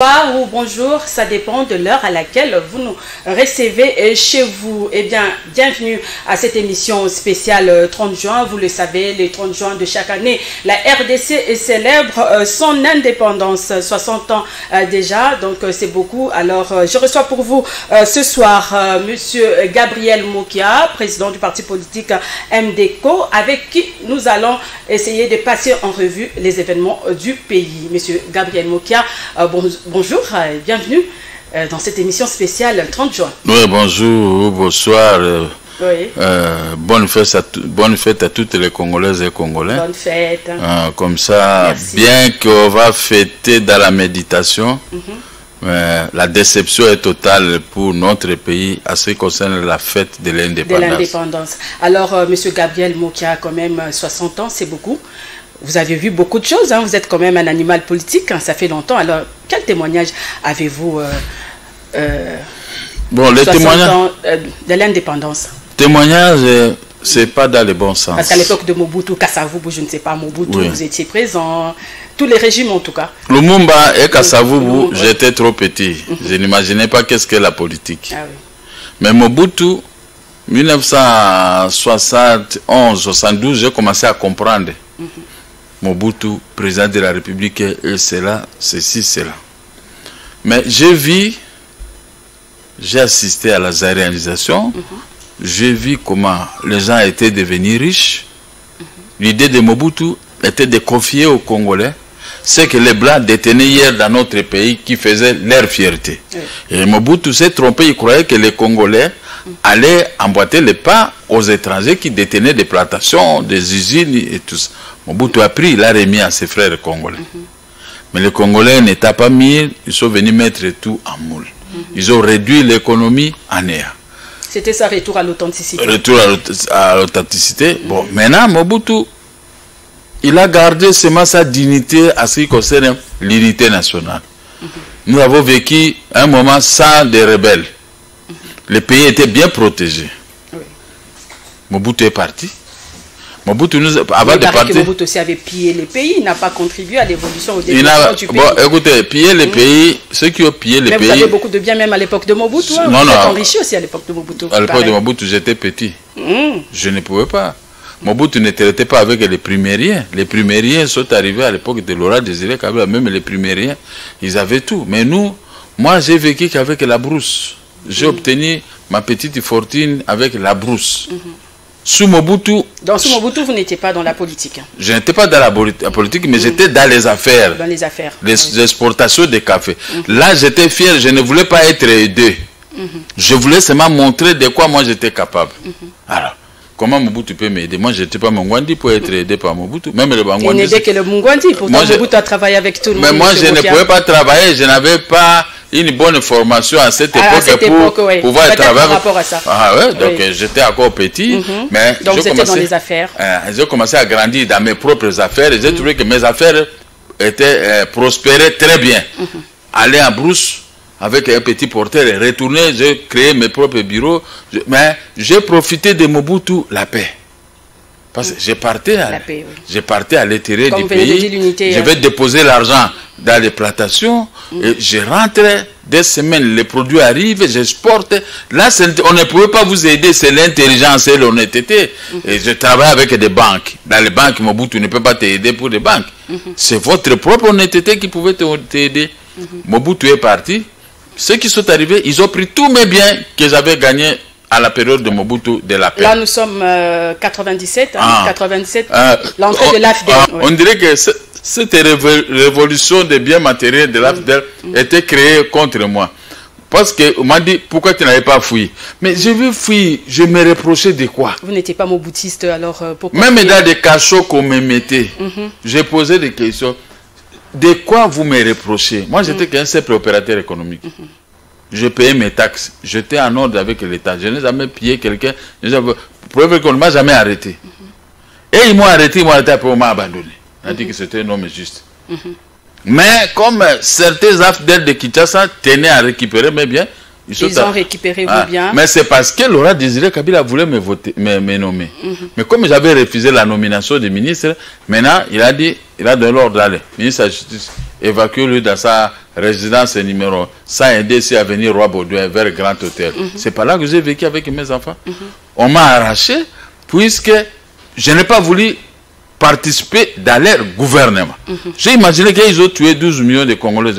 Bonsoir ou bonjour, ça dépend de l'heure à laquelle vous nous recevez chez vous. Eh bien, bienvenue à cette émission spéciale 30 juin. Vous le savez, les 30 juin de chaque année, la RDC célèbre son indépendance, 60 ans déjà, donc c'est beaucoup. Alors, je reçois pour vous ce soir Monsieur Gabriel Mokia, président du parti politique MDECO, avec qui nous allons essayer de passer en revue les événements du pays. Monsieur Gabriel Mokia, bonjour et bienvenue dans cette émission spéciale 30 juin. Oui, bonjour, bonsoir. Oui. Bonne fête à toutes les Congolaises et Congolais. Bonne fête. Comme ça, merci. Bien qu'on va fêter dans la méditation, la déception est totale pour notre pays à ce qui concerne la fête de l'indépendance. Alors, Monsieur Gabriel Mokia, quand même 60 ans, c'est beaucoup. Vous avez vu beaucoup de choses, hein. Vous êtes quand même un animal politique, hein. Ça fait longtemps. Alors, quel témoignage avez-vous bon, les témoignages de l'indépendance? Témoignages, c'est pas dans le bon sens. Parce qu'à l'époque de Mobutu, Kasavubu, je ne sais pas, Mobutu, oui. Vous étiez présent, tous les régimes en tout cas. Lumumba et Kasavubu, j'étais trop petit. Je n'imaginais pas qu'est-ce que la politique. Ah, oui. Mais Mobutu, 1971-72, j'ai commencé à comprendre. Mobutu, président de la République, et cela, ceci, cela. Mais j'ai assisté à la réalisation, j'ai vu comment les gens étaient devenus riches. L'idée de Mobutu était de confier aux Congolais ce que les Blancs détenaient hier dans notre pays, qui faisait leur fierté. Et Mobutu s'est trompé, il croyait que les Congolais allaient emboîter les pas aux étrangers qui détenaient des plantations, des usines et tout ça. Mobutu a pris, il a remis à ses frères congolais. Mais les Congolais n'étaient pas mis, ils sont venus mettre tout en moule. Ils ont réduit l'économie en néant. C'était ça, retour à l'authenticité. Retour à l'authenticité. Bon, maintenant, Mobutu, il a gardé seulement sa dignité à ce qui concerne l'unité nationale. Nous avons vécu un moment sans des rebelles. Le pays était bien protégé. Oui. Mobutu est parti. Mobutu, avant de partir... Mobutu aussi avait pillé les pays, il n'a pas contribué à l'évolution au développement du pays. Bon, écoutez, piller les pays, ceux qui ont pillé les pays... Vous avez beaucoup de bien même à l'époque de Mobutu. Hein, non, vous êtes enrichi aussi à l'époque de Mobutu. À l'époque de Mobutu, j'étais petit. Je ne pouvais pas. Mobutu ne traitait pas avec les primériens. Les primériens sont arrivés à l'époque de Laurent Désiré Kabila. Même les primériens, ils avaient tout. Mais nous, moi, j'ai vécu qu'avec la brousse. J'ai obtenu ma petite fortune avec la brousse. Sous Mobutu... Donc sous Mobutu, vous n'étiez pas dans la politique. Je n'étais pas dans la politique, mais j'étais dans les affaires. Dans les affaires. Les exportations de café. Là, j'étais fier, je ne voulais pas être aidé. Je voulais seulement montrer de quoi moi j'étais capable. Alors, comment Mobutu peut m'aider? Moi, je n'étais pas Mungwandi pour être aidé par Mobutu. Même le Mungwandi... Il n'aidait que le Mungwandi. Pourtant, Mobutu a travaillé avec tout le monde. Mais moi, je ne pouvais pas travailler. Je n'avais pas une bonne formation à cette époque pour pouvoir travailler. Par rapport à ça. Ah ouais, donc j'étais encore petit. Mais donc vous étiez dans les affaires. J'ai commencé à grandir dans mes propres affaires et j'ai trouvé que mes affaires étaient prospéraient très bien. Aller en brousse avec un petit porteur et retourner, j'ai créé mes propres bureaux. Mais j'ai profité de Mobutu, la paix. Parce que je partais à l'intérieur du pays, je vais déposer l'argent dans les plantations, et je rentre, des semaines, les produits arrivent, j'exporte. Là, on ne pouvait pas vous aider, c'est l'intelligence et l'honnêteté. Et je travaille avec des banques. Dans les banques, Mobutu ne peut pas t'aider pour des banques. C'est votre propre honnêteté qui pouvait t'aider. Mobutu est parti. Ceux qui sont arrivés, ils ont pris tous mes biens que j'avais gagnés à la période de Mobutu de la paix. Là, nous sommes 97, hein, 97, l'entrée de l'AFDEL. On dirait que cette révolution des biens matériels de l'AFDEL était créée contre moi. Parce qu'on m'a dit, pourquoi tu n'avais pas fui? Mais je veux fuir, je me reprochais de quoi? Vous n'étiez pas mobutiste, alors pourquoi? Même dans des cachots qu'on me mettait, j'ai posé des questions. De quoi vous me reprochez? Moi, j'étais qu'un simple opérateur économique. Je payais mes taxes. J'étais en ordre avec l'État. Je n'ai jamais pillé quelqu'un. Preuve qu'on ne m'a jamais arrêté. Et ils m'ont arrêté, après on m'a abandonné. On a dit que c'était un homme juste. Mais comme certains AFDEL de Kinshasa tenaient à récupérer mes biens, ils ont récupéré vos biens. Mais c'est parce que Laurent Désiré Kabila voulait me nommer. Mais comme j'avais refusé la nomination de ministre, maintenant il a dit il a donné l'ordre d'aller. Le ministre de la Justice évacue-lui dans sa résidence numéro 101 à venir Roi Baudouin vers Grand Hôtel. C'est pas là que j'ai vécu avec mes enfants. On m'a arraché puisque je n'ai pas voulu participer dans leur gouvernement. J'ai imaginé qu'ils ont tué 12 millions de Congolais.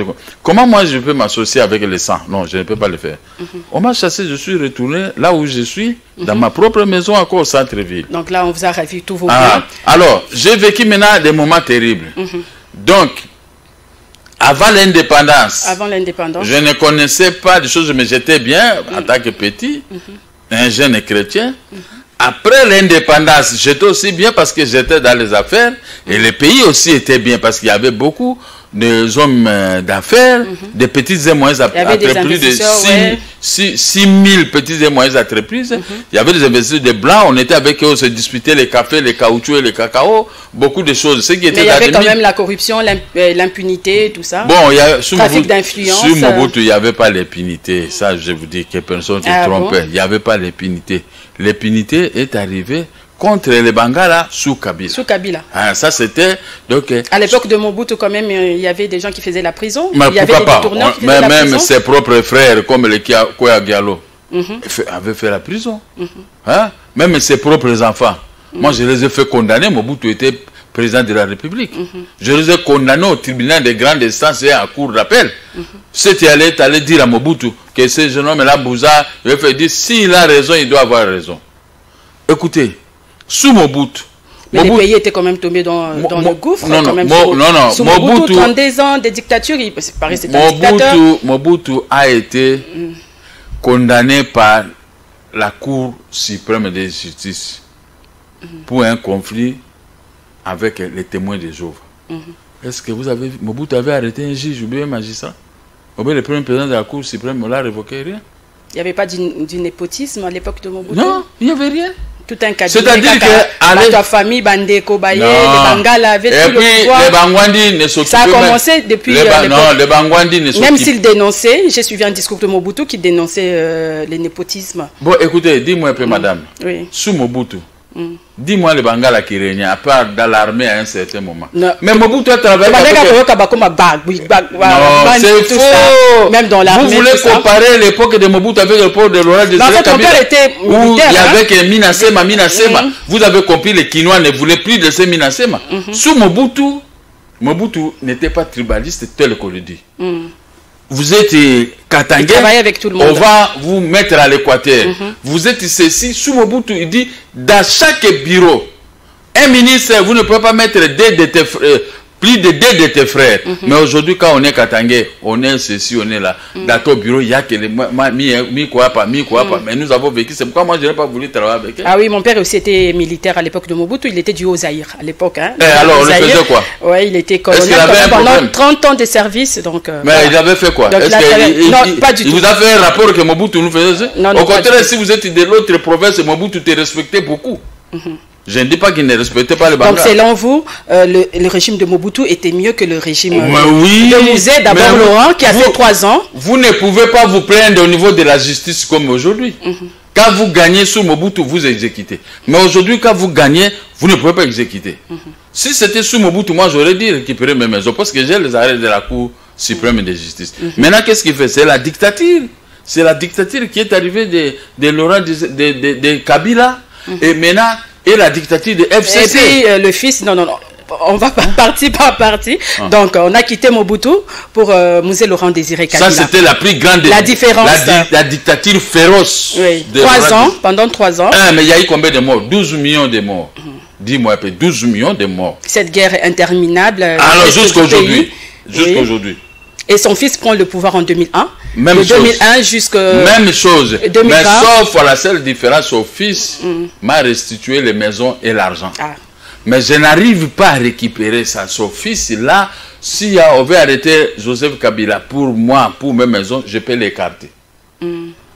Comment moi je peux m'associer avec les 100? Non, je ne peux pas le faire. On m'a chassé, je suis retourné là où je suis, dans ma propre maison, encore au centre-ville. Donc là, on vous a ravi tous vos biens. Alors, j'ai vécu maintenant des moments terribles. Donc, avant l'indépendance, je ne connaissais pas des choses, mais j'étais bien en tant que petit, un jeune chrétien. Après l'indépendance, j'étais aussi bien parce que j'étais dans les affaires et le pays aussi était bien parce qu'il y avait beaucoup de hommes d'affaires, des petites et moyennes entreprises, de 6 000 petites et moyennes entreprises. Il y avait des investisseurs de blancs, on était avec eux, on se disputait les cafés, les caoutchoucs et les cacao, beaucoup de choses. Mais il y avait quand même la corruption, l'impunité, tout ça. Bon, il y a trafic d'influence. Sur Mobutu, il n'y avait pas l'impunité. Ça, je vous dis que personne ne se trompait. Il n'y avait pas l'impunité. L'impunité est arrivée contre les Bangala sous Kabila. Sous Kabila. Ah, ça c'était donc. À l'époque de Mobutu, quand même, il y avait des gens qui faisaient la prison. Mais il y avait des détourneurs qui faisaient la prison. Même ses propres frères, comme les Koya Diallo, avaient fait la prison. Hein? Même ses propres enfants. Moi, je les ai fait condamner. Mobutu était président de la République. Je les ai condamnés au tribunal de grande instance et à cour d'appel. C'était allé dire à Mobutu que ce jeune homme-là, Bouza, il fait dire s'il a raison, il doit avoir raison. Écoutez, sous Mobutu. Mais les pays étaient quand même tombés dans le gouffre. Non, quand même, non. Sous Mobutu, 32 ans de dictature, il paraît que c'était un dictateur. Mobutu a été condamné par la Cour suprême de justice pour un conflit avec les témoins de Jéhovah. Est-ce que Mobutu avait arrêté un juge ou bien un magistrat? Le premier président de la Cour suprême l'a révoqué, rien. Il n'y avait pas du népotisme à l'époque de Mobutu? Non, il n'y avait rien. Tout un cabinet. C'est-à-dire que ta famille, Bandeko, Baye, les Bangala avaient tout le pouvoir. Les Bangwandi ne s'occupaient pas. Ça a commencé depuis non, les Bangwandi ne s'occupaient. Même s'ils dénonçaient, j'ai suivi un discours de Mobutu qui dénonçait le népotisme. Bon, écoutez, dis-moi un peu, madame. Oui. Sous Mobutu, dis-moi les Bangala qui régnaient, à part dans l'armée à un certain moment. Non. Mais Mobutu a travaillé. Non, c'est faux. Même dans l'armée. Vous voulez comparer l'époque de Mobutu avec l'époque de Laurent Désiré Kabila? Mon père était militaire. Il y avait que Minasema. Vous avez compris, les Kinois ne voulaient plus de ces Minasema. Sous Mobutu, Mobutu n'était pas tribaliste tel qu'on le dit. Vous êtes Katangais, on va vous mettre à l'équateur. Vous êtes ceci, sous Mobutu, il dit, dans chaque bureau, un ministre, vous ne pouvez pas mettre plus de 2 de tes frères. Mais aujourd'hui, quand on est Katangais, on est ceci, on est là. Dans ton bureau, il y a que les mais nous avons vécu. C'est pourquoi moi, je n'ai pas voulu travailler avec eux. Ah oui, mon père aussi était militaire à l'époque de Mobutu. Il était du Haut-Zaïre à l'époque. Hein, alors, on le faisait quoi? Oui, il était colonel pendant 30 ans de service. Donc, mais il avait fait quoi? Non, pas du tout. Il vous a fait un rapport que Mobutu nous faisait? Non, au contraire, si vous êtes de l'autre province, Mobutu te respectait beaucoup. Je ne dis pas qu'il ne respectait pas le Bangla. Donc, selon vous, le régime de Mobutu était mieux que le régime de Musée, d'abord Laurent, qui a fait 3 ans. Vous ne pouvez pas vous plaindre au niveau de la justice comme aujourd'hui. Quand vous gagnez sous Mobutu, vous exécutez. Mais aujourd'hui, quand vous gagnez, vous ne pouvez pas exécuter. Si c'était sous Mobutu, moi, j'aurais dit récupérer mes maisons parce que j'ai les arrêts de la Cour suprême de justice. Maintenant, qu'est-ce qu'il fait? C'est la dictature. C'est la dictature qui est arrivée de Laurent de Kabila. Et maintenant, et la dictature de FCC. Et puis le fils, non, on va partie par partie. Donc on a quitté Mobutu pour Musée Laurent Désiré Kabila. Ça c'était la plus grande. La différence. La dictature féroce. Oui. 3 ans, pendant 3 ans. Mais il y a eu combien de morts? 12 millions de morts. Dis-moi un peu, 12 millions de morts. Cette guerre est interminable. Alors jusqu'à aujourd'hui. Jusqu'à aujourd'hui. Et son fils prend le pouvoir en 2001. Même de chose. 2001 jusqu'à... Même chose. 2020. Mais sauf à la seule différence, son fils m'a restitué les maisons et l'argent. Mais je n'arrive pas à récupérer ça. Son fils, là, si on veut arrêter Joseph Kabila pour moi, pour mes maisons, je peux l'écarter.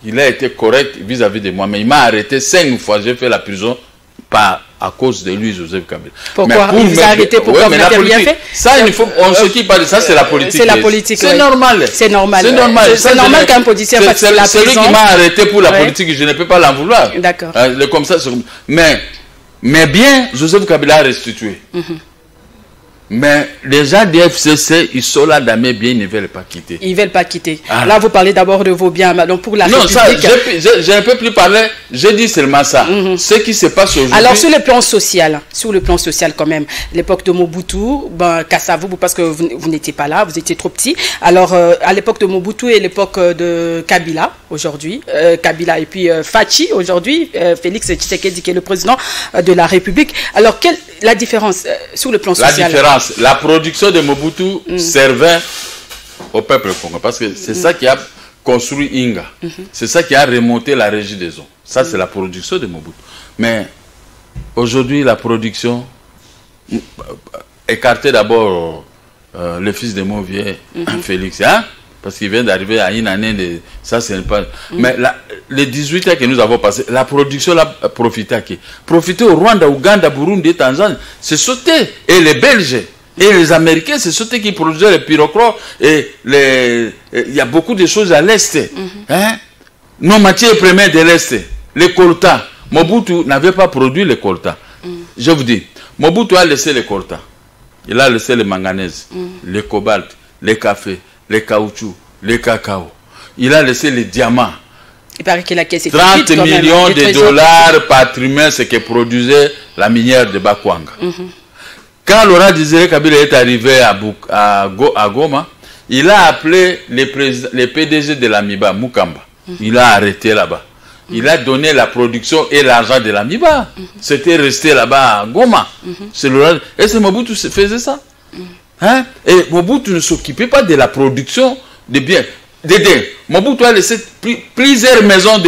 Il a été correct vis-à-vis de moi. Mais il m'a arrêté 5 fois. J'ai fait la prison à cause de lui, Joseph Kabila. Pourquoi il vous a arrêté? Pourquoi vous n'avez rien fait? Ça, on se qui parle de ça, c'est la politique. C'est la politique. C'est normal. C'est normal. C'est normal. C'est normal qu'un politicien fasse la prison. Celui qui m'a arrêté pour la politique, je ne peux pas l'en vouloir. D'accord. Comme ça, mais bien, Joseph Kabila a restitué. Mais les gens du FCC, ils sont là dans mes biens, ils ne veulent pas quitter. Ils ne veulent pas quitter. Ah. Là, vous parlez d'abord de vos biens. Donc, pour la République... Ça, je ne peux plus parler. Je dis seulement ça. Ce qui se passe aujourd'hui... Alors, sur le plan social quand même, l'époque de Mobutu, Kassavou, parce que vous n'étiez pas là, vous étiez trop petit. Alors, à l'époque de Mobutu et l'époque de Kabila, aujourd'hui, Kabila et puis Fachi, aujourd'hui, Félix Tshisekedi, qui est le président de la République. Alors, quelle la différence sur le plan social? La production de Mobutu servait au peuple congolais, parce que c'est ça qui a construit Inga. C'est ça qui a remonté la régie des eaux. Ça, c'est la production de Mobutu. Mais aujourd'hui, la production, écarté d'abord le fils de Mauvier, Félix, hein? Parce qu'il vient d'arriver à une année de... Ça, c'est pas... Mais les 18 ans que nous avons passé, la production l'a profité à qui? Profité au Rwanda, Ouganda, Burundi, Tanzanie. C'est sauté. Et les Belges et les Américains, c'est sauté qui produisaient les pyrochlore. Et il y a beaucoup de choses à l'Est. Hein? Nos matières premières de l'Est. Les coltan. Mobutu n'avait pas produit les coltan. Je vous dis, Mobutu a laissé les coltan. Il a laissé les manganèses, les cobalt, les cafés, les caoutchoucs, les cacao. Il a laissé les diamants. Il paraît que la caisse est 30 millions de dollars par trimestre, ce que produisait la minière de Bakwanga. Quand Laurent Désiré Kabila est arrivé à Goma, il a appelé les PDG de l'Amiba, Mukamba. Il a arrêté là-bas. Il a donné la production et l'argent de l'Amiba. C'était resté là-bas à Goma. Et c'est Mobutu qui faisait ça. Hein? Et Mobutu ne s'occupait pas de la production de biens. Mobutu a laissé plusieurs maisons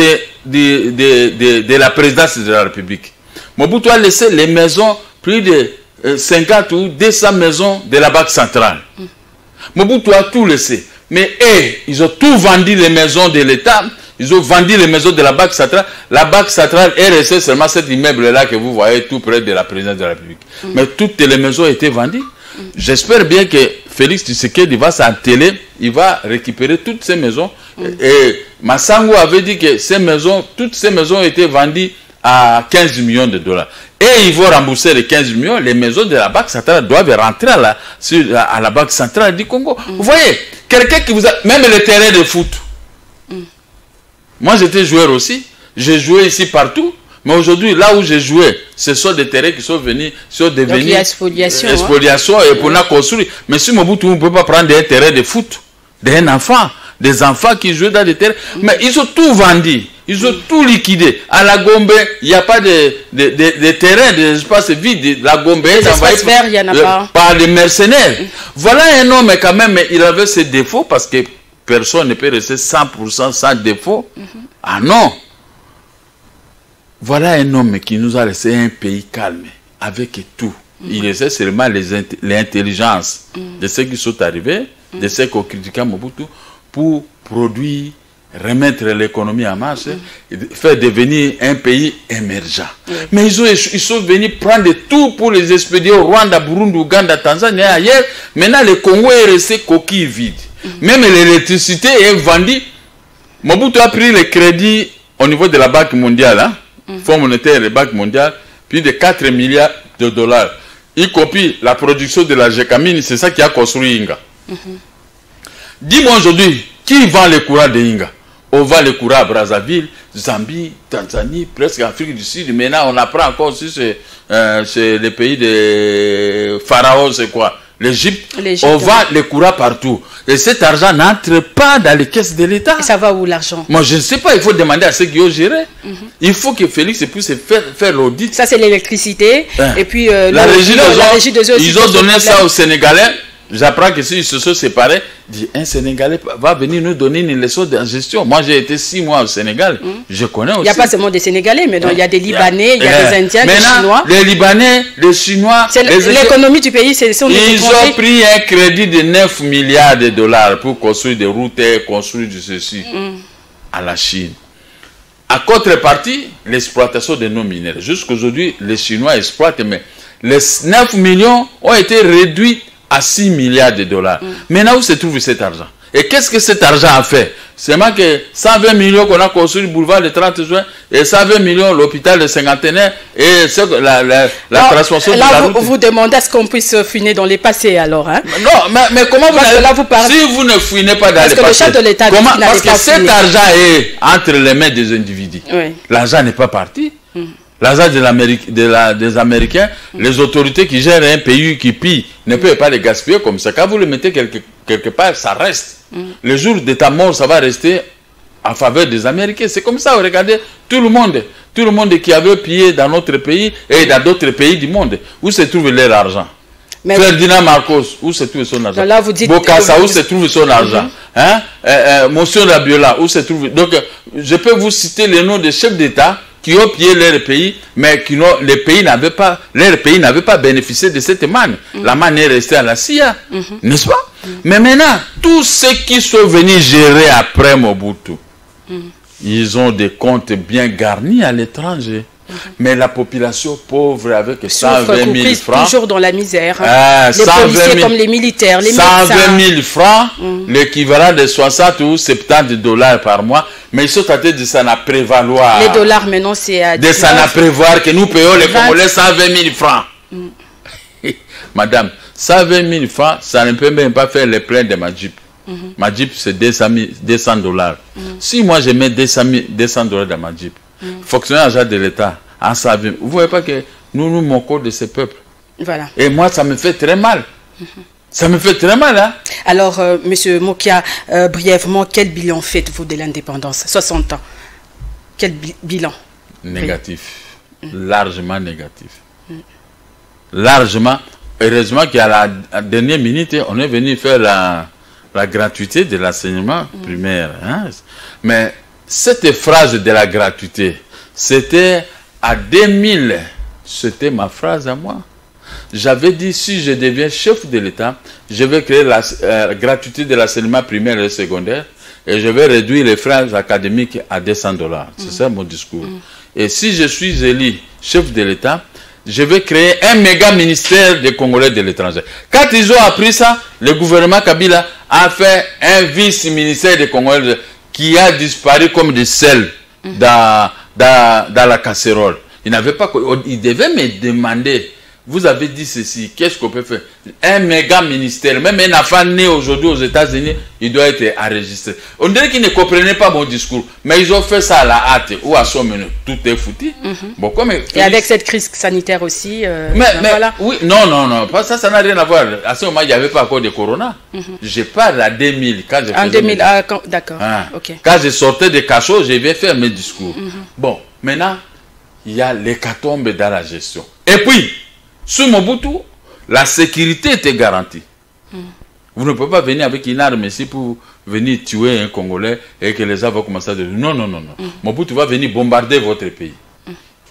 de la présidence de la République. Mobutu a laissé les maisons, plus de 50 ou 200 maisons de la Banque centrale. Mobutu a tout laissé. Mais ils ont tout vendu, les maisons de l'État. Ils ont vendu les maisons de la Banque centrale. La Banque centrale est restée seulement cet immeuble-là que vous voyez tout près de la présidence de la République. Mais toutes les maisons ont été vendues. J'espère bien que Félix Tshisekedi va s'atteler, il va récupérer toutes ces maisons. Et Massango avait dit que toutes ces maisons ont été vendues à 15 millions de dollars. Et ils vont rembourser les 15 millions. Les maisons de la Banque centrale doivent rentrer à la Banque centrale du Congo. Vous voyez, quelqu'un qui vous a... Même les terrains de foot. Moi, j'étais joueur aussi. J'ai joué ici partout. Mais aujourd'hui, là où j'ai joué, ce sont des terrains qui sont devenus... Donc, il y a spoliation et pour la construire. Mais si Mobutu ne peut pas prendre un terrain de foot d'un enfant, des enfants qui jouent dans des terrains. Mais ils ont tout vendu. Ils ont tout liquidé. À la Gombe, il n'y a pas de terrain, d'espace vide. La Gombe est envahie par des mercenaires. Voilà un homme, quand même, il avait ses défauts parce que personne ne peut rester 100% sans défaut. Ah non! Voilà un homme qui nous a laissé un pays calme, avec tout. Il laissait seulement les intelligences de ceux qui sont arrivés, de ceux qui ont critiqué Mobutu, pour produire, remettre l'économie en marche, et faire devenir un pays émergent. Mais ils sont venus prendre tout pour les expédier au Rwanda, Burundi, Ouganda, Tanzanie et ailleurs. Maintenant, le Congo est resté coquille vide. Même l'électricité est vendue. Mobutu a pris le crédit au niveau de la Banque mondiale, hein? Fonds monétaire et Banque mondiale, plus de 4 milliards de dollars, y compris la production de la Gécamine, c'est ça qui a construit Inga. Dis-moi aujourd'hui, qui vend le courant de Inga? On vend le courant à Brazzaville, Zambie, Tanzanie, presque Afrique du Sud. Maintenant, on apprend encore aussi c'est les pays de Pharaon, c'est quoi? L'Égypte. On vend le courant partout. Et cet argent n'entre pas dans les caisses de l'État. Et ça va où l'argent? Moi, je ne sais pas. Il faut demander à ceux qui ont géré. Il faut que Félix puisse faire l'audit. Ça, c'est l'électricité. Et puis la régie des eaux. Ils ont donné ça aux Sénégalais. J'apprends que s'ils se sont séparés, un Sénégalais va venir nous donner une leçon de gestion. Moi, j'ai été 6 mois au Sénégal. Je connais aussi. Il n'y a pas seulement des Sénégalais, mais il y a des Libanais, il y a des Indiens, des Chinois. Les Libanais, les Chinois. L'économie du pays, c'est sont des Ils ont pris un crédit de 9 milliards de dollars pour construire des routes et construire du ceci à la Chine. À contrepartie, l'exploitation de nos minéraux. Jusqu'aujourd'hui, les Chinois exploitent, mais les 9 millions ont été réduits à 6 milliards de dollars. Maintenant, où se trouve cet argent? Et qu'est-ce que cet argent a fait? C'est moins que 120 millions qu'on a construit le boulevard le 30 juin et 120 millions l'hôpital de cinquantenaire et la transformation de la route. Là, vous demandez à ce qu'on puisse fouiner dans les passés alors. Hein? Non, mais comment vous là, vous parlez... Si vous ne fouinez pas dans les passés... Parce que le chef de l'État comment... Parce que cet argent est entre les mains des individus. Oui. L'argent n'est pas parti. L'argent des Américains, les autorités qui gèrent un pays qui pille, ne peuvent pas les gaspiller comme ça. Quand vous le mettez quelque part, ça reste. Le jour de ta mort, ça va rester en faveur des Américains. C'est comme ça, regardez, tout le monde qui avait pillé dans notre pays et dans d'autres pays du monde, où se trouve leur argent? Mais Ferdinand Marcos, où se trouve son argent? Là, vous dites Bokassa, où se trouve son argent? Monsieur Rabiola, où se trouve? Donc, je peux vous citer les noms des chefs d'État qui ont pillé leur pays, mais leur pays n'avait pas bénéficié de cette manne. La manne est restée à la CIA, n'est-ce pas? Mais maintenant, tous ceux qui sont venus gérer après Mobutu, ils ont des comptes bien garnis à l'étranger. Mais la population pauvre avec 120 000 francs, toujours dans la misère. Hein. Les policiers comme les militaires, les 120 000 francs, l'équivalent de 60 ou 70 $ par mois. Mais ils sont tentés de s'en prévaloir. Les dollars maintenant, c'est à... De s'en prévoir que nous payons les Congolais 120 000 francs. Madame, 120 000 francs, ça ne peut même pas faire les pleins de ma Jeep. Ma Jeep, c'est 200 $. Si moi, je mets 200 $ dans ma Jeep, fonctionnaire agent de l'État, en savant, vous ne voyez pas que nous moquons de ces peuples. Voilà. Et moi, ça me fait très mal. Ça me fait très mal. Hein? Alors, M. Mokia, brièvement, quel bilan faites-vous de l'indépendance? 60 ans. Quel bilan? Négatif. Largement négatif. Largement. Heureusement qu'à la dernière minute, on est venu faire la gratuité de l'enseignement primaire. Hein? Mais cette phrase de la gratuité, c'était à 2000, c'était ma phrase à moi. J'avais dit, si je deviens chef de l'État, je vais créer la gratuité de l'enseignement primaire et secondaire et je vais réduire les frais académiques à 200 $. C'est ça mon discours. Et si je suis élu chef de l'État, je vais créer un méga ministère des Congolais de l'étranger. Quand ils ont appris ça, le gouvernement Kabila a fait un vice-ministère des Congolais qui a disparu comme du sel dans la casserole. Il devait me demander, vous avez dit ceci, qu'est-ce qu'on peut faire? Un méga ministère, même un enfant né aujourd'hui aux États-Unis, il doit être enregistré. On dirait qu'ils ne comprenaient pas mon discours, mais ils ont fait ça à la hâte ou à son menu. Tout est foutu. Bon, et avec cette crise sanitaire aussi. Mais voilà. Oui, non, pas ça n'a rien à voir. À ce moment, il n'y avait pas encore de corona. Je parle à 2000. En 2000, d'accord. Okay. Quand je sortais des cachots, je vais faire mes discours. Bon, maintenant, il y a l'hécatombe dans la gestion. Et puis, sous Mobutu, la sécurité était garantie. Vous ne pouvez pas venir avec une arme ici pour venir tuer un Congolais et que les gens vont commencer à dire non. Mobutu va venir bombarder votre pays.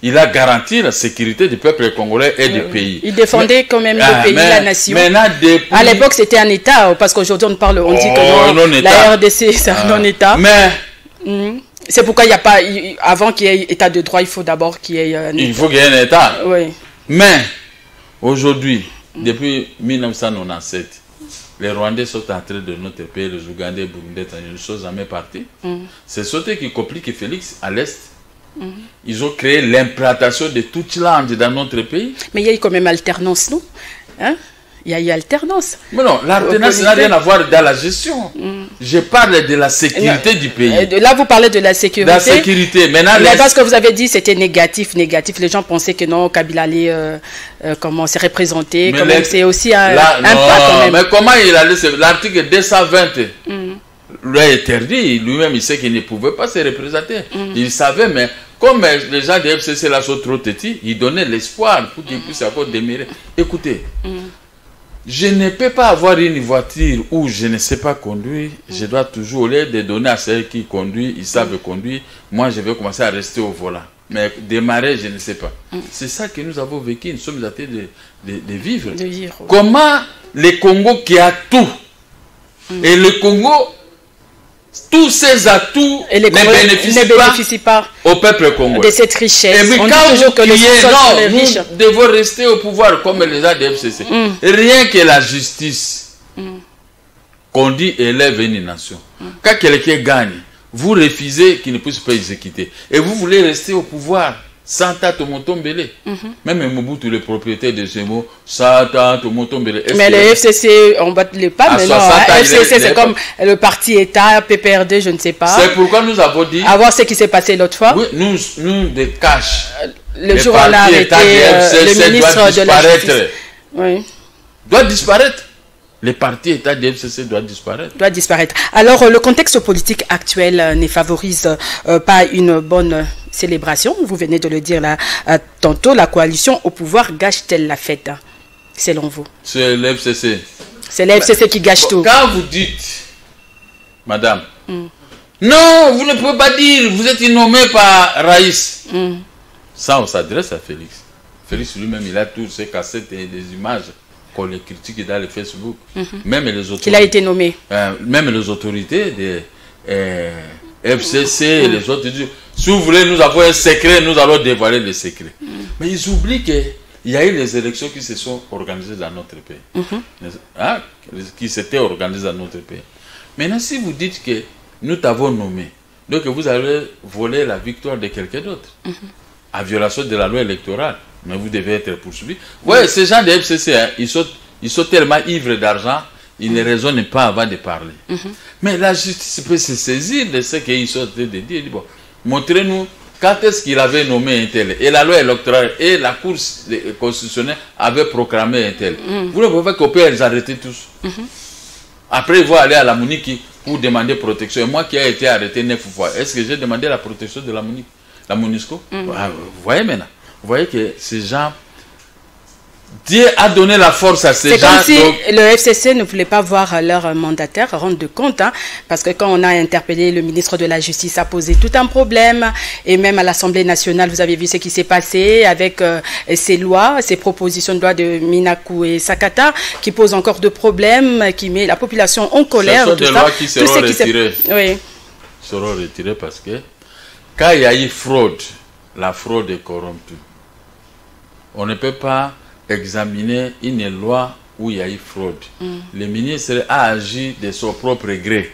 Il a garanti la sécurité du peuple congolais et du pays. Il défendait quand même le pays, la nation. À l'époque, c'était un État, parce qu'aujourd'hui, on dit que la RDC, c'est un non-État. C'est pourquoi il n'y a pas... Avant qu'il y ait État de droit, il faut d'abord qu'il y ait un État. Il faut qu'il y ait un État. Oui. Mais... aujourd'hui, depuis 1997, les Rwandais sont entrés de notre pays, les Ougandais, les Burundais, ils ne sont jamais partis. C'est ce qui complique Félix à l'Est. Ils ont créé l'implantation de toute langue dans notre pays. Mais il y a eu quand même alternance, non? Hein? Il y a eu alternance. Mais non, l'alternance n'a rien à voir dans la gestion. Je parle de la sécurité du pays. Là, vous parlez de la sécurité. La sécurité. Maintenant, parce que vous avez dit c'était négatif. Les gens pensaient que non, Kabila allait comment se représenter. C'est aussi un pas quand même. Mais comment il allait l'article 220 lui a interdit. Lui-même, il sait qu'il ne pouvait pas se représenter. Il savait, mais comme les gens de FCC là sont trop petits, il donnait l'espoir pour qu'ils puissent encore demeurer. Écoutez. Je ne peux pas avoir une voiture où je ne sais pas conduire. Je dois toujours, au lieu de donner à ceux qui conduisent, ils savent conduire. Moi, je vais commencer à rester au volant. Mais démarrer, je ne sais pas. C'est ça que nous avons vécu. Nous sommes en train de vivre. Comment le Congo qui a tout, et le Congo, tous ces atouts ne bénéficient pas au peuple congolais. De cette richesse. Et puis quand vous criez, nous devons rester au pouvoir comme les gens de FCC. Rien que la justice. qu'on dit élève une nation. Quand quelqu'un gagne, vous refusez qu'il ne puisse pas exécuter. Et vous voulez rester au pouvoir sans Tata Motombele. Même Mobutu, le propriétaire de ces mots, sans Tata Motombele. Mais le FCC, on ne bat les pas, mais non. FCC, c'est comme le parti État, PPRD, je ne sais pas. C'est pourquoi nous avons dit... À voir ce qui s'est passé l'autre fois. Oui, nous de cash. Le jour où on a arrêté le ministre de la Justice. Oui. Doit disparaître. Les partis État du FCC doivent disparaître. Doit disparaître. Alors, le contexte politique actuel ne favorise pas une bonne célébration. Vous venez de le dire là tantôt. La coalition au pouvoir gâche-t-elle la fête, selon vous? C'est l'FCC. C'est l'FCC qui gâche tout. Quand vous dites, madame, non, vous ne pouvez pas dire, vous êtes nommé par Raïs. Ça, on s'adresse à Félix. Félix lui-même, il a tous ses cassettes et des images qu'on les critique dans le Facebook. Même les autorités. Qu'il a été nommé. Même les autorités des FCC et les autres disent, si vous voulez, nous avons un secret, nous allons dévoiler le secret. Mais ils oublient qu'il y a eu les élections qui se sont organisées dans notre pays. Qui s'étaient organisées dans notre pays. Maintenant, si vous dites que nous t'avons nommé, donc vous allez voler la victoire de quelqu'un d'autre, à violation de la loi électorale, mais vous devez être poursuivi. Ouais, ces gens de FCC, hein, ils sont tellement ivres d'argent, ils ne raisonnent pas avant de parler. Mais la justice peut se saisir de ce qu'ils sont en train de dire. Bon, montrez-nous quand est-ce qu'il avait nommé un tel. Et la loi électorale et la Cour constitutionnelle avaient proclamé un tel. Vous ne pouvez pas couper les arrêter tous. Après, ils vont aller à la MONUC pour demander protection. Et moi qui ai été arrêté 9 fois, est-ce que j'ai demandé la protection de la MONUC, la MONUSCO? Vous voyez maintenant. Vous voyez que ces gens, Dieu a donné la force à ces gens. C'est comme si le FCC ne voulait pas voir leur mandataire rendre de compte, hein, parce que quand on a interpellé le ministre de la Justice, ça a posé tout un problème, et même à l'Assemblée nationale, vous avez vu ce qui s'est passé avec ces lois, ces propositions de loi de Minakou et Sakata, qui posent encore de problèmes, qui met la population en colère. Ce sont des lois qui seront retirées. Oui. Seront retirées parce que quand il y a eu fraude, la fraude est corrompue. On ne peut pas examiner une loi où il y a eu fraude. Le ministre a agi de son propre gré,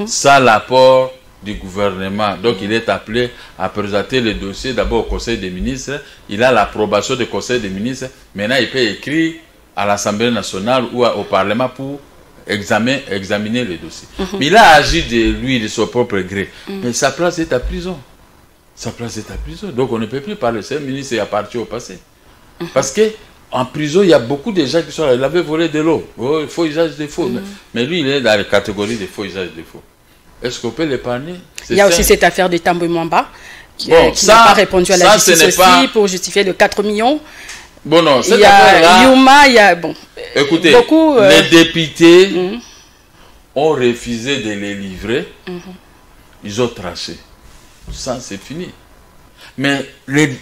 sans l'apport du gouvernement. Donc il est appelé à présenter le dossier d'abord au Conseil des ministres. Il a l'approbation du Conseil des ministres. Maintenant, il peut écrire à l'Assemblée nationale ou au Parlement pour examiner le dossier. Mais il a agi de son propre gré. Mais sa place est à prison. Sa place est à prison. Donc on ne peut plus parler. Ce ministre est appartenu au passé. Parce que en prison, il y a beaucoup de gens qui sont là. Il avait volé de l'eau. Oh, faux usage de faux. Mais lui, il est dans la catégorie des faux usages de faux. Est-ce qu'on peut l'épargner? Il y a aussi cette affaire de Tambo Mwamba qui n'a pas répondu à la justice aussi pour justifier de 4 millions. Bon, non, il y a Yuma, il y a... Bon, écoutez, beaucoup, les députés ont refusé de les livrer. Ils ont traché. Ça, c'est fini. Mais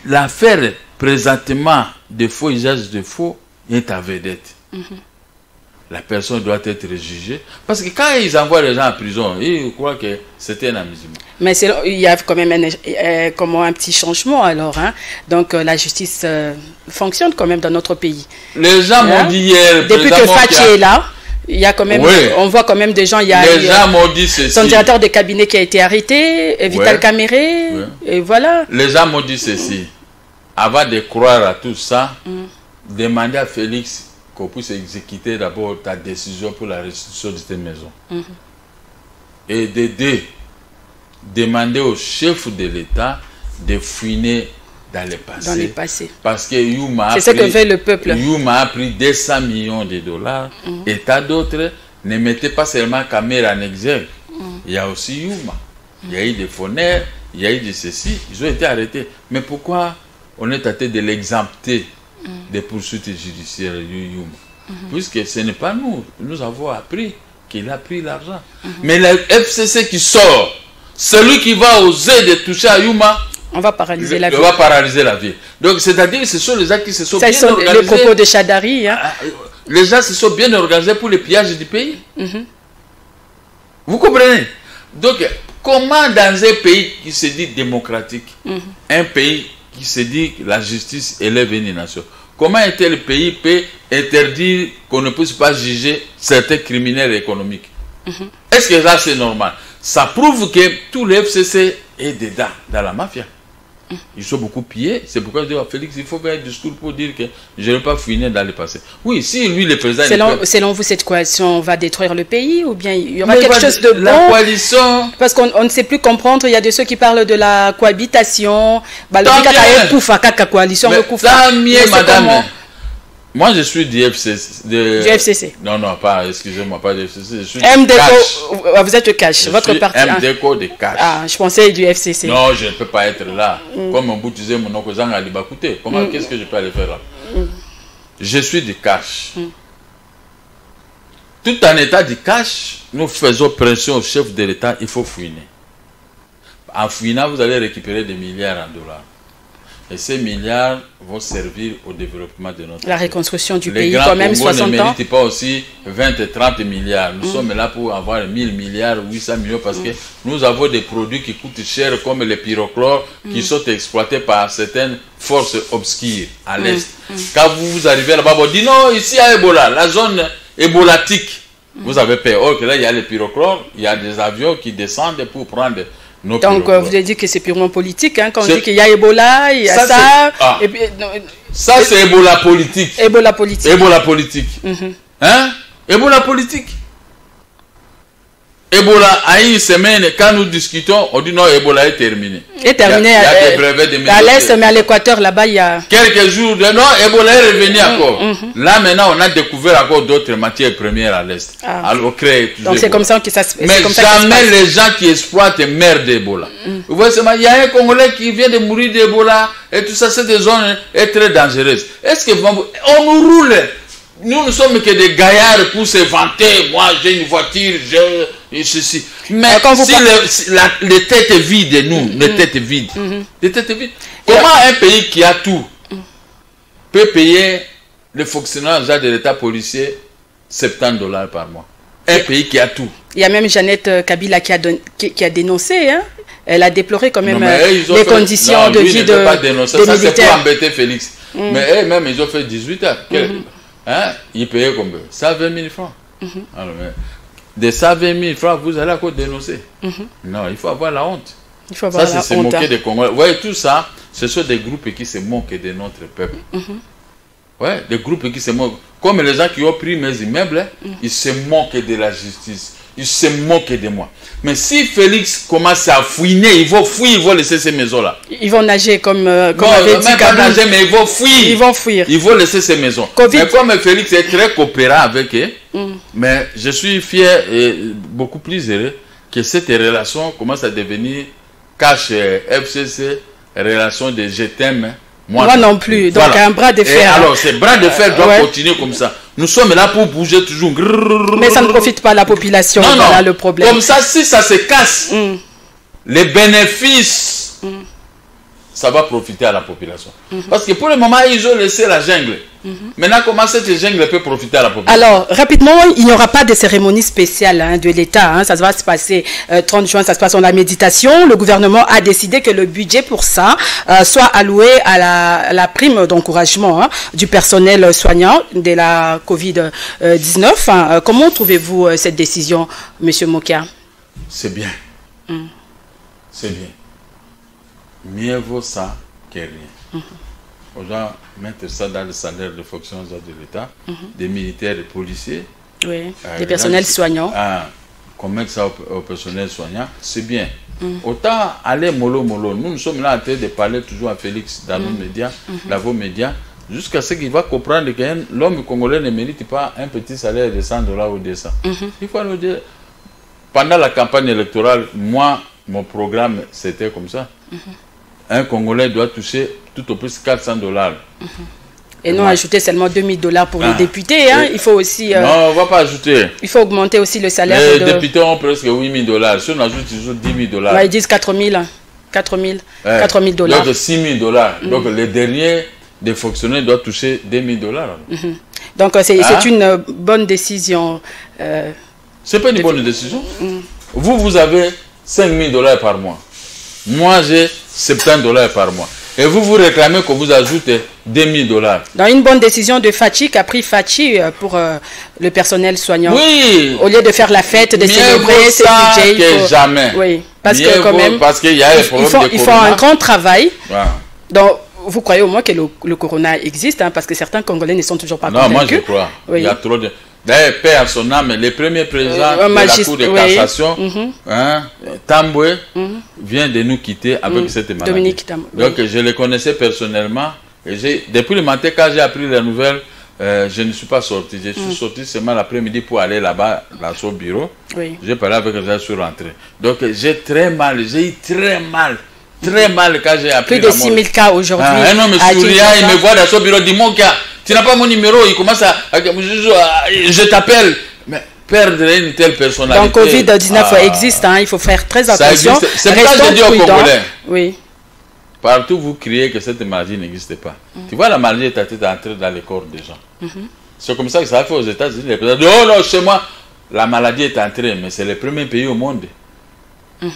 l'affaire présentement de faux usage de faux est à vedette. La personne doit être jugée. Parce que quand ils envoient les gens en prison, ils croient que c'était un amusement. Mais il y a quand même un petit changement alors. Hein? Donc la justice fonctionne quand même dans notre pays. Les gens m'ont dit hier... Depuis que Fachi est là, il y a quand même, on voit quand même des gens. Les gens m'ont dit ceci. Son directeur de cabinet qui a été arrêté, Vital Kamere, et voilà. Les gens m'ont dit ceci. Avant de croire à tout ça, demandez à Félix qu'on puisse exécuter d'abord ta décision pour la restitution de tes maisons. Et demander au chef de l'État de fouiner dans le passé. Parce que Yuma c'est ce que veut le peuple. Yuma a pris 200 millions de dollars et tant d'autres ne mettaient pas seulement Kamere en exergue. Il y a aussi Yuma. Il y a eu des Foner, il y a eu de ceci. Ils ont été arrêtés. Mais pourquoi on est tenté de l'exempter des poursuites judiciaires Yuma? Puisque ce n'est pas nous. Nous avons appris qu'il a pris l'argent. Mais le FCC qui sort, celui qui va oser de toucher à Yuma, on va paralyser la vie. On va paralyser la vie. Donc, c'est-à-dire que ce sont les gens qui se sont bien organisés. Les propos de Chadari. Hein. Les gens se sont bien organisés pour le pillage du pays. Vous comprenez? Donc, comment dans un pays qui se dit démocratique, un pays qui se dit que la justice élève une nation, comment un tel pays peut interdire qu'on ne puisse pas juger certains criminels économiques? Est-ce que là, c'est normal? Ça prouve que tout le FCC est dedans, dans la mafia. Ils sont beaucoup pillés. C'est pourquoi je dis à Félix, il faut faire un discours pour dire que je ne vais pas fouiner dans le passé. Oui, si lui, le président... Selon vous, cette coalition va détruire le pays ou bien il y aura quelque chose de bon? La coalition... Parce qu'on ne sait plus comprendre. Il y a de ceux qui parlent de la cohabitation. Coalition. Tant mieux, madame. Moi, je suis du FCC. Du FCC. Non, non, pas, excusez-moi, pas du FCC. Je suis MDECO, vous êtes cash, votre parti. MDECO de cash. Ah, je pensais du FCC. Non, je ne peux pas être là. Comme on disait mon oncle Zang Ali Bakouté. Comment, qu'est-ce que je peux aller faire là? Je suis du cash. Tout en état de cash, nous faisons pression au chef de l'État, il faut fouiner. En fouinant, vous allez récupérer des milliards en dollars. Et ces milliards vont servir au développement de notre pays. La reconstruction du pays, quand même, 60 ans. Les grands ne méritent pas aussi 20 et 30 milliards. Nous sommes là pour avoir 1000 milliards, 800 millions, parce que nous avons des produits qui coûtent cher, comme les pyrochlores, qui sont exploités par certaines forces obscures à l'Est. Quand vous arrivez là-bas, vous dites non, ici il y a Ebola, la zone ébolatique. Vous avez peur. Or que là, il y a les pyrochlores, il y a des avions qui descendent pour prendre... Donc, vous avez dit que c'est purement politique, hein, quand on dit qu'il y a Ebola, il y a ça. Et puis, ça, c'est Ebola politique. Ebola politique. Ebola politique. Hein? Ebola politique. Ebola, à une semaine, quand nous discutons, on dit non, Ebola est terminé. Est terminé. Il y a des brevets de à l'Est, mais à l'Équateur, là-bas, il y a... Quelques jours, non, Ebola est revenu encore. Là, maintenant, on a découvert encore d'autres matières premières à l'Est. Alors, donc, c'est comme ça que ça se passe. Mais jamais les gens qui exploitent meurent d'Ebola. Vous voyez, il y a un Congolais qui vient de mourir d'Ebola, et tout ça, c'est des zones très dangereuses. Est-ce que on nous roule? Nous ne sommes que des gaillards pour se vanter. Moi, j'ai une voiture, j'ai ceci. Mais si les têtes vides, nous, les têtes vides. Les têtes vides. Comment un pays qui a tout peut payer le fonctionnaire de l'État policier $70 par mois? Un pays qui a tout. Il y a même Jeannette Kabila qui a dénoncé, hein? Elle a déploré quand même les conditions de vie des militaires. Ça, c'est pour embêter Félix. Mais eux-mêmes, ils ont fait 18 ans. Hein? Ils payaient combien? 120 000 francs. Alors, de 120 000 francs, vous allez encore dénoncer. Non, il faut avoir la honte. Il faut avoir ça, c'est se moquer des Congolais. Vous voyez, tout ça, ce sont des groupes qui se moquent de notre peuple. Ouais, des groupes qui se moquent. Comme les gens qui ont pris mes immeubles, ils se moquent de la justice. Ils se moquent de moi. Mais si Félix commence à fouiner, ils vont fuir, ils vont laisser ces maisons-là. Ils vont nager comme avait dit même pas nager, mais ils vont fuir. Ils vont fuir. Ils vont laisser ces maisons. Mais comme Félix est très coopérant avec eux, mais je suis fier et beaucoup plus heureux que cette relation commence à devenir cash FCC, relation de je t'aime. Moi non plus. Donc voilà. Un bras de fer. Et alors, ce bras de fer doit continuer comme ça. Nous sommes là pour bouger toujours. Mais ça ne profite pas à la population. Non, voilà le problème. Comme ça, si ça se casse, les bénéfices, ça va profiter à la population. Parce que pour le moment, ils ont laissé la jungle. Maintenant, comment cette jungle peut profiter à la population? Alors, rapidement, il n'y aura pas de cérémonie spéciale de l'État. Ça va se passer 30 juin, ça se passe en la méditation. Le gouvernement a décidé que le budget pour ça soit alloué à la prime d'encouragement du personnel soignant de la Covid-19. Comment trouvez-vous cette décision, M. Mokia? C'est bien. C'est bien. Mieux vaut ça que rien. On doit mettre ça dans le salaire de fonctionnaires de l'État, des militaires, des policiers. Oui, des personnels soignants. Qu'on mette ça au personnel soignant, c'est bien. Autant aller mollo. Nous sommes là en train de parler toujours à Félix dans nos médias, dans vos médias, jusqu'à ce qu'il va comprendre que l'homme congolais ne mérite pas un petit salaire de $100 ou 200. Il faut nous dire, pendant la campagne électorale, moi, mon programme, c'était comme ça. Un Congolais doit toucher tout au plus $400. Et non ajouter seulement $2000 pour les députés. Il faut aussi... non, on ne va pas ajouter. Il faut augmenter aussi le salaire. Les députés ont presque $8000. Si on ajoute toujours $10 000... ils disent 4000. 4000 $. Donc $6000. Donc les derniers des fonctionnaires doivent toucher $2000. Donc c'est une bonne décision. C'est pas une bonne décision. Vous avez $5000 par mois. Moi, j'ai $70 par mois. Et vous réclamez qu'on vous ajoute $2000. Dans une bonne décision de Fachi, qu'a pris Fachi pour le personnel soignant. Oui. Au lieu de faire la fête, de célébrer, c'est budget. Que jamais. Oui, parce que quand même, parce qu'il y a un problème ils font un grand travail. Voilà. Donc, vous croyez au moins que le corona existe, hein, parce que certains Congolais ne sont toujours pas convaincus. Non, moi je crois. Oui. Il y a trop de... D'ailleurs, paix à son âme, le premier président de la Cour de cassation, Tamboué, vient de nous quitter avec cette maladie. Dominique Tamboué. Donc, je le connaissais personnellement. Et depuis le matin, quand j'ai appris la nouvelle, je ne suis pas sorti. Je suis sorti seulement l'après-midi pour aller là-bas, dans son bureau. Oui. J'ai parlé avec les gens, je suis rentré. Donc, j'ai très mal, j'ai eu très mal. Très mal quand j'ai appris. Plus de 6 000 cas aujourd'hui. Un homme souriant, il me voit dans son bureau, dit mon gars, tu n'as pas mon numéro, il commence à je t'appelle. Mais perdre une telle personnalité. Donc Covid-19 existe, hein, il faut faire très attention. C'est pour ça que je dis aux Congolais. Oui. Partout vous criez que cette maladie n'existe pas. Tu vois, la maladie est entrée dans les corps des gens. C'est comme ça que ça a fait aux États-Unis. Les présidents disent, oh non, chez moi, la maladie est entrée, mais c'est le premier pays au monde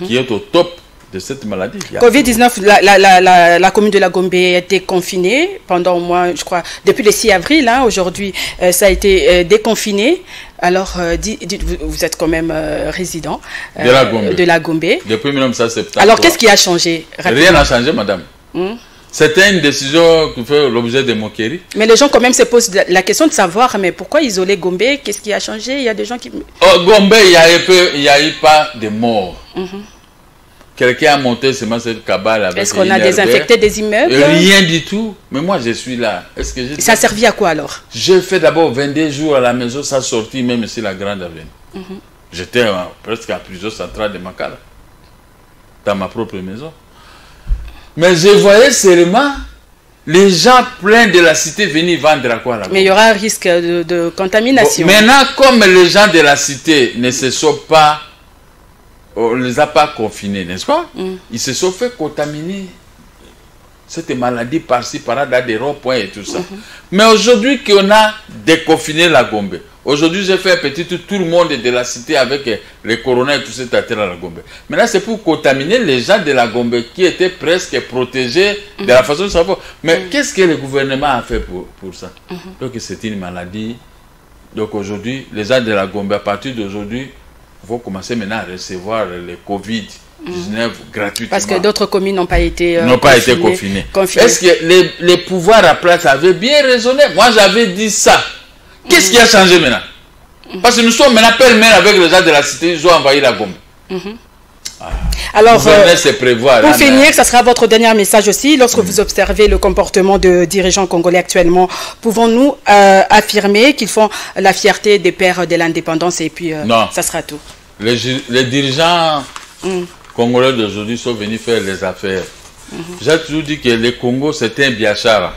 qui est au top de cette maladie. Covid-19, la commune de la Gombe a été confinée pendant au moins, je crois, depuis le 6 avril. Hein, aujourd'hui, ça a été déconfiné. Alors, vous êtes quand même résident de la Gombe. Depuis 1970. Alors, qu'est-ce qui a changé rapidement? Rien n'a changé, madame. C'était une décision qui fait l'objet de moqueries. Mais les gens quand même se posent la question de savoir, mais pourquoi isoler Gombe? Qu'est-ce qui a changé? Il y a des gens qui... Oh, Gombe, il n'y a eu pas de mort. Quelqu'un a monté seulement cette cabale. Est-ce qu'on a désinfecté des immeubles? Rien du tout. Mais moi, je suis là. Ça a servi à quoi alors? J'ai fait d'abord 22 jours à la maison, ça sortit même ici la Grande Avenue. J'étais presque à plusieurs centrales de Makala, dans ma propre maison. Mais je voyais seulement les gens pleins de la cité venir vendre à quoi là-bas. Mais il y aura un risque de contamination. Bon, maintenant, comme les gens de la cité ne se sont pas... On ne les a pas confinés, n'est-ce pas? Ils se sont fait contaminer cette maladie par-ci, par-là, dans des ronds-points et tout ça. Mais aujourd'hui qu'on a déconfiné la Gombe, aujourd'hui j'ai fait un petit tour, tout le monde est de la cité avec les corona et tout ça, à la Gombe. Maintenant c'est pour contaminer les gens de la Gombe qui étaient presque protégés de la façon de savoir. Mais qu'est-ce que le gouvernement a fait pour ça? Donc c'est une maladie. Donc aujourd'hui, les gens de la Gombe, à partir d'aujourd'hui, vont commencer maintenant à recevoir les Covid-19 gratuitement. Parce que d'autres communes n'ont pas été confinées. Est-ce que les pouvoirs à place avaient bien raisonné? Moi, j'avais dit ça. Qu'est-ce qui a changé maintenant? Parce que nous sommes maintenant pêle-mêle avec les gens de la cité, ils ont envahi la Gombe. Alors, prévoir, pour finir, ça sera votre dernier message aussi. Lorsque vous observez le comportement de dirigeants congolais actuellement, pouvons-nous affirmer qu'ils font la fierté des pères de l'indépendance et puis ça sera tout? Les dirigeants congolais d'aujourd'hui sont venus faire les affaires. J'ai toujours dit que le Congo, c'était un biachara.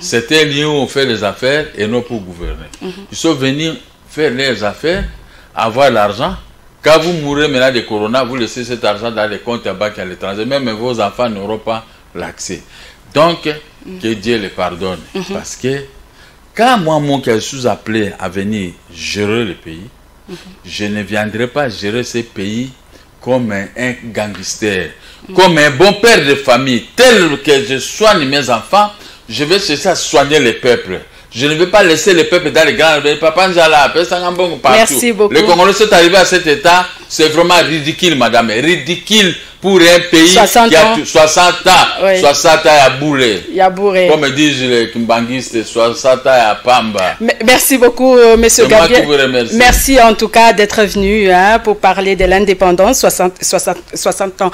C'était un lieu où on fait les affaires et non pour gouverner. Ils sont venus faire les affaires, avoir l'argent. Quand vous mourrez maintenant de corona, vous laissez cet argent dans les comptes à banque à l'étranger. Même vos enfants n'auront pas l'accès. Donc, que Dieu les pardonne. Parce que quand moi, je suis appelé à venir gérer le pays, je ne viendrai pas gérer ce pays comme un gangster, comme un bon père de famille. Tel que je soigne mes enfants, je vais chercher à soigner le peuple. Je ne vais pas laisser le peuple dans les grands... Merci beaucoup. Les Congolais sont arrivés à cet état. C'est vraiment ridicule, madame. Ridicule pour un pays qui a 60 ans. Oui. 60 ans à bourré. Comme disent les kimbanguistes, 60 ans à Pamba. Merci beaucoup, monsieur Gabriel. Merci en tout cas d'être venu pour parler de l'indépendance. 60 ans.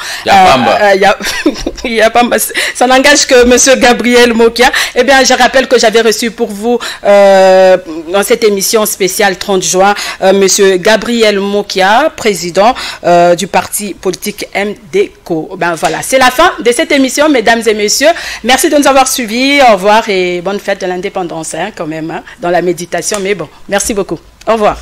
Il y a Pamba. Ça n'engage que monsieur Gabriel Mokia. Eh bien, je rappelle que j'avais reçu pour vous dans cette émission spéciale 30 juin, monsieur Gabriel Mokia, président du parti politique MDCO. Ben voilà, c'est la fin de cette émission, mesdames et messieurs. Merci de nous avoir suivis. Au revoir et bonne fête de l'indépendance, quand même, dans la méditation. Mais bon, merci beaucoup. Au revoir.